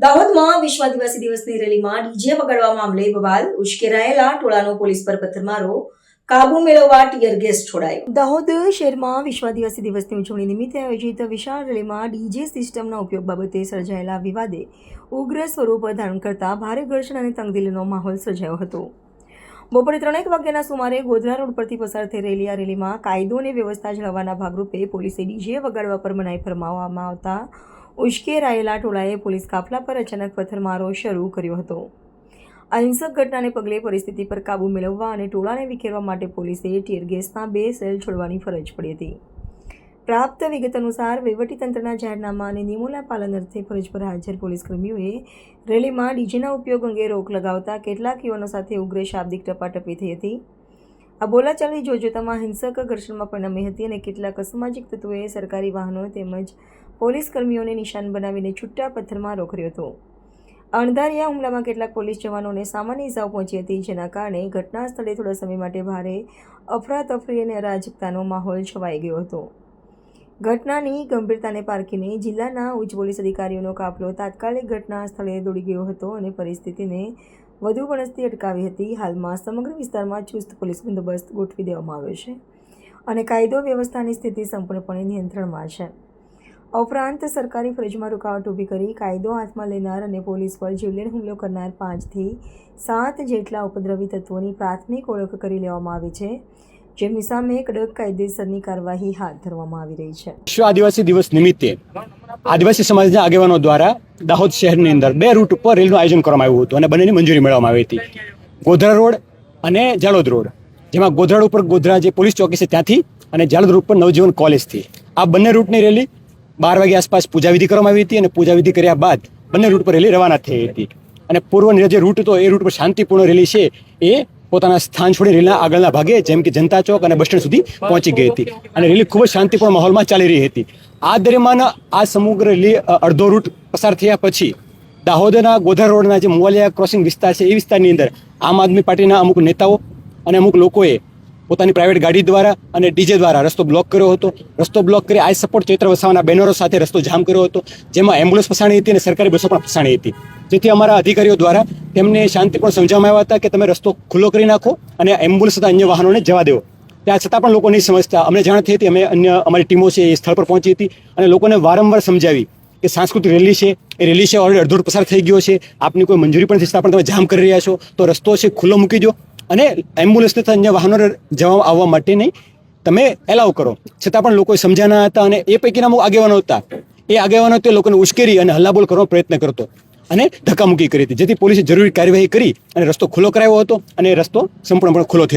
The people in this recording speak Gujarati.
દાહોદમાં વિશ્વ આદિવાસી દિવસની રેલીમાં ડીજે વગાડવા મામલે બવાલ, ઉશ્કેરાયેલા ટોળાનો પોલીસ પર પથ્થરમારો, કાબુ મેળવવા ટીયર ગેસ છોડાયો. દાહોદ શહેરમાં વિશ્વ આદિવાસી દિવસની ઉજવણી નિમિત્તે આયોજિત વિશાળ રેલીમાં ડીજે સિસ્ટમના ઉપયોગ બાબતે સર્જાયેલા વિવાદે ઉગ્ર સ્વરૂપ ધારણ કરતા ભારે ઘર્ષણ અને તંગદિલીનો માહોલ સર્જાયો હતો. બપોરે 3 વાગ્યાના સુમારે ગોધરા રોડ પરથી પસાર થઈ રહેલી આ રેલીમાં કાયદો અને વ્યવસ્થા જાળવવાના ભાગરૂપે પોલીસે ડીજે વગાડવા પર મનાઈ ફરમાવવામાં આવતા ઉશ્કેરાયેલા ટોળાએ પોલીસ કાફલા પર અચાનક પથ્થરમારો શરૂ કર્યો હતો. આ હિંસક ઘટનાને પગલે પરિસ્થિતિ પર કાબૂ મેળવવા અને ટોળાને વિખેરવા માટે પોલીસે ટીયર ગેસના 2 સેલ છોડવાની ફરજ પડી હતી. પ્રાપ્ત વિગત અનુસાર વહીવટીતંત્રના જાહેરનામા અને નિયમોના પાલન અર્થે ફરજ પર હાજર પોલીસ કર્મીઓએ રેલીમાં ડીજેના ઉપયોગ અંગે રોક લગાવતા કેટલાક યુવાનો સાથે ઉગ્ર શાબ્દિક ટપાટપી થઈ હતી. આ બોલાચાલી જોતજોતામાં હિંસક ઘર્ષણમાં પરિણમી હતી અને કેટલાક અસામાજિક તત્વોએ સરકારી વાહનો તેમજ પોલીસ કર્મીઓને નિશાન બનાવીને છૂટા પથ્થરમારો કર્યો હતો. અણધાર્યા હુમલામાં કેટલાક પોલીસ જવાનોને સામાન્ય ઇજાઓ પહોંચી હતી, જેના કારણે ઘટના સ્થળે થોડા સમય માટે ભારે અફરાતફરી અને અરાજકતાનો માહોલ છવાઈ ગયો હતો. ઘટનાની ગંભીરતાને પારખીને જિલ્લાના ઉચ્ચ પોલીસ અધિકારીઓનો કાફલો તાત્કાલિક ઘટના સ્થળે દોડી ગયો હતો અને પરિસ્થિતિને વધુ વણસતી અટકાવી હતી. હાલમાં સમગ્ર વિસ્તારમાં ચુસ્ત પોલીસ બંદોબસ્ત ગોઠવી દેવામાં આવ્યો છે અને કાયદો વ્યવસ્થાની સ્થિતિ સંપૂર્ણપણે નિયંત્રણમાં છે. ઉપરાંત સરકારી ફરજમાં રૂકાવટ ઊભી કરી કાયદો હાથમાં લેનાર અને પોલીસ પર જીવલેણ હુમલો કરનાર 5 થી 7 જેટલા ઉપદ્રવી તત્વોની પ્રાથમિક ઓળખ કરી લેવામાં આવી છે, જેમની સામે કડક કાયદેસરની કાર્યવાહી હાથ ધરવામાં આવી રહી છે. વિશ્વ આદિવાસી દિવસ નિમિત્તે આદિવાસી સમાજના આગેવાનો દ્વારા દાહોદ શહેરની અંદર 2 રૂટ ઉપર રેલીનું આયોજન કરવામાં આવ્યું હતું અને બંનેની મંજૂરી મેળવવામાં આવી હતી. ગોધરા રોડ અને જાલોદ રોડ, જેમાં ગોધરા રોડ ઉપર ગોધરા જે પોલીસ ચોકી છે ત્યાંથી અને જાલોદ રોડ પર નવજીવન કોલેજથી આ બંને રૂટની રેલી 12 વાગ્યા આસપાસ પૂજાવિધિ કરવામાં આવી હતી અને પૂજાવિધિ કર્યા બાદ બંને રૂટ પર રેલી રવાના થઈ હતી. અને પૂર્વ જે રૂટ હતો એ રૂટ પર શાંતિપૂર્ણ રેલી છે એ પોતાના સ્થાન છોડી રેલીના આગળના ભાગે જેમ કે જનતા ચોક અને બસ સ્ટેન્ડ સુધી પહોંચી ગઈ હતી અને રેલી ખૂબ જ શાંતિપૂર્ણ માહોલમાં ચાલી રહી હતી. આ દરમિયાન આ સમગ્ર રેલી અડધો રૂટ પસાર થયા પછી દાહોદના ગોધરા રોડના જે મુવાલિયા ક્રોસિંગ વિસ્તાર છે એ વિસ્તારની અંદર આમ આદમી પાર્ટીના અમુક નેતાઓ અને અમુક લોકોએ પોતાની પ્રાઇવેટ ગાડી દ્વારા અને ડીજે દ્વારા રસ્તો બ્લોક કર્યો હતો. રસ્તો બ્લોક કરી આઈ સપોર્ટ ચૈત્ર વસાવાના બેનરો સાથે રસ્તો જામ કર્યો હતો, જેમાં એમ્બ્યુલન્સ ફસાણી હતી અને સરકારી બસો પણ ફસાણી હતી. જેથી અમારા અધિકારીઓ દ્વારા તેમને શાંતિપૂર્ણ સમજાવવામાં આવ્યા હતા કે તમે રસ્તો ખુલ્લો કરી નાખો અને એમ્બ્યુલન્સ તથા અન્ય વાહનોને જવા દેવો. ત્યાં છતાં પણ લોકો નહીં સમજતા. અમને જાણ થઈ હતી, અમે અન્ય અમારી ટીમો છે એ સ્થળ પર પહોંચી હતી અને લોકોને વારંવાર સમજાવી કે સાંસ્કૃતિક રેલી છે, એ રેલી છે ઓલરેડી અડધો પસાર થઈ ગયો છે, આપની કોઈ મંજૂરી પણ થતા પણ તમે જામ કરી રહ્યા છો, તો રસ્તો છે ખુલ્લો મૂકી દો અને એમ્બ્યુલન્સ તથા અન્ય વાહનો જવા આવવા માટે નહીં તમે એલાવ કરો. છતાં પણ લોકો સમજાના હતા અને એ પૈકીના અમુક આગેવાનો હતા, એ આગેવાનો તે લોકોને ઉશ્કેરી અને હલ્લાબોલ કરવાનો પ્રયત્ન કરતો અને ધક્કામુક્કી કરી હતી, જેથી પોલીસે જરૂરી કાર્યવાહી કરી અને રસ્તો ખુલ્લો કરાવ્યો હતો અને રસ્તો સંપૂર્ણપણે ખુલ્લો થયો.